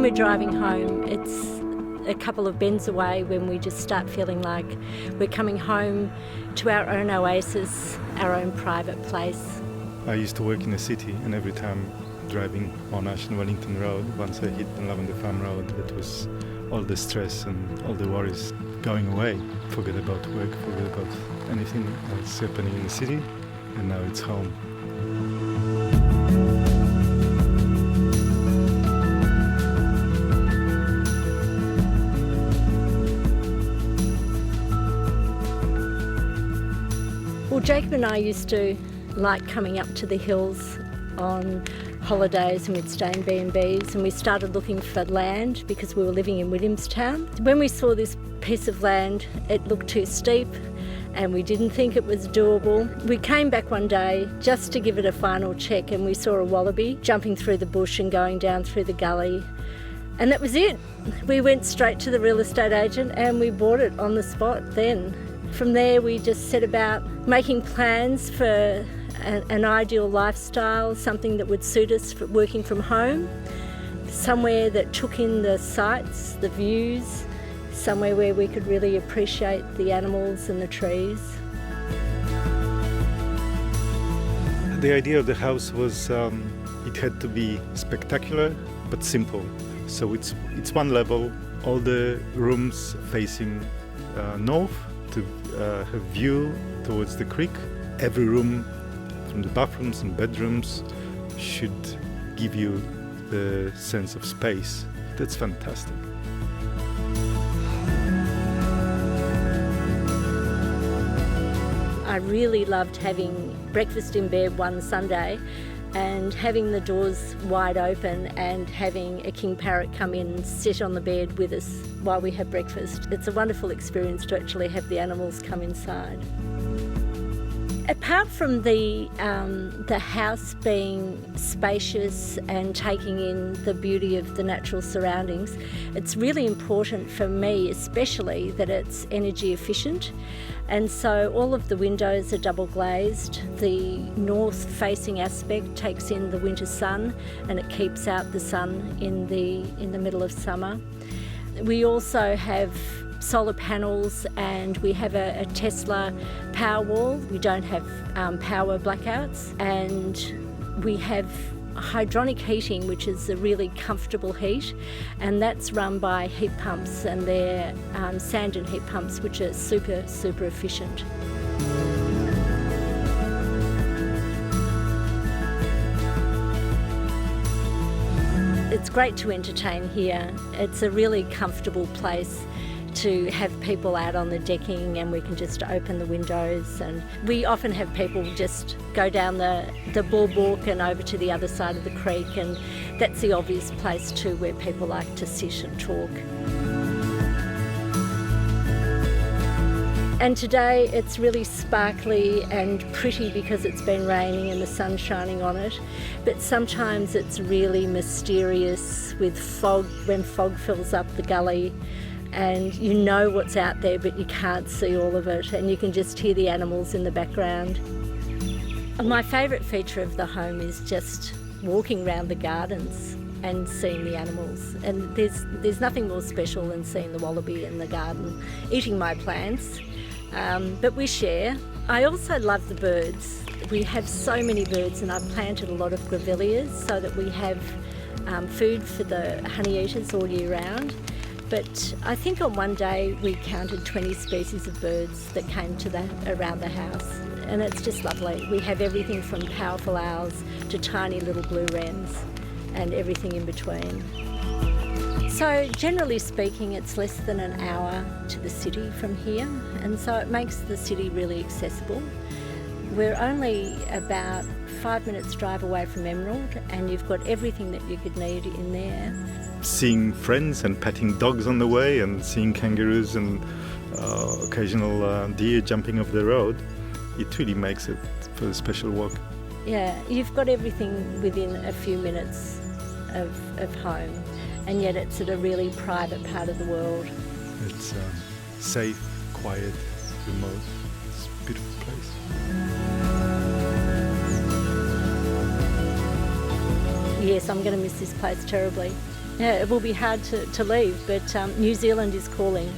we're driving home, it's a couple of bends away when we just start feeling like we're coming home to our own oasis, our own private place. I used to work in the city, and every time driving on Ashton Wellington Road, once I hit the Lavender Farm Road, it was all the stress and all the worries going away. Forget about work, forget about anything else happening in the city, and now it's home. Well, Jacob and I used to like coming up to the hills on holidays, and we'd stay in B&Bs, and we started looking for land because we were living in Williamstown. When we saw this piece of land, it looked too steep and we didn't think it was doable. We came back one day just to give it a final check, and we saw a wallaby jumping through the bush and going down through the gully, and that was it. We went straight to the real estate agent and we bought it on the spot then. From there we just set about making plans for an ideal lifestyle, something that would suit us for working from home, somewhere that took in the sights, the views, somewhere where we could really appreciate the animals and the trees. The idea of the house was it had to be spectacular but simple. So it's one level, all the rooms facing north to have view towards the creek. Every room from the bathrooms and bedrooms should give you the sense of space. That's fantastic. I really loved having breakfast in bed one Sunday and having the doors wide open and having a king parrot come in and sit on the bed with us while we have breakfast. It's a wonderful experience to actually have the animals come inside. Apart from the house being spacious and taking in the beauty of the natural surroundings, it's really important for me especially that it's energy efficient. And so all of the windows are double glazed. The north facing aspect takes in the winter sun and it keeps out the sun in the middle of summer. We also have solar panels and we have a Tesla power wall. We don't have power blackouts, and we have hydronic heating, which is a really comfortable heat, and that's run by heat pumps, and they're Sandon heat pumps, which are super efficient. It's great to entertain here. It's a really comfortable place to have people out on the decking, and we can just open the windows, and we often have people just go down the boardwalk and over to the other side of the creek, and that's the obvious place too where people like to sit and talk. And today it's really sparkly and pretty because it's been raining and the sun's shining on it, but sometimes it's really mysterious with fog, when fog fills up the gully and you know what's out there but you can't see all of it, and you can just hear the animals in the background. My favourite feature of the home is just walking around the gardens and seeing the animals, and there's nothing more special than seeing the wallaby in the garden eating my plants, but we share. I also love the birds. We have so many birds, and I've planted a lot of grevilleas so that we have food for the honey eaters all year round. But I think on one day we counted 20 species of birds that came around the house, and it's just lovely. We have everything from powerful owls to tiny little blue wrens and everything in between. So generally speaking, it's less than an hour to the city from here, and so it makes the city really accessible. We're only about 5 minutes drive away from Emerald, and you've got everything that you could need in there. Seeing friends and petting dogs on the way, and seeing kangaroos and occasional deer jumping off the road, it really makes it for a special walk. Yeah, you've got everything within a few minutes of home, and yet it's at a really private part of the world. It's safe, quiet, remote. It's a beautiful place. Yes, I'm going to miss this place terribly. Yeah, it will be hard to leave, but New Zealand is calling.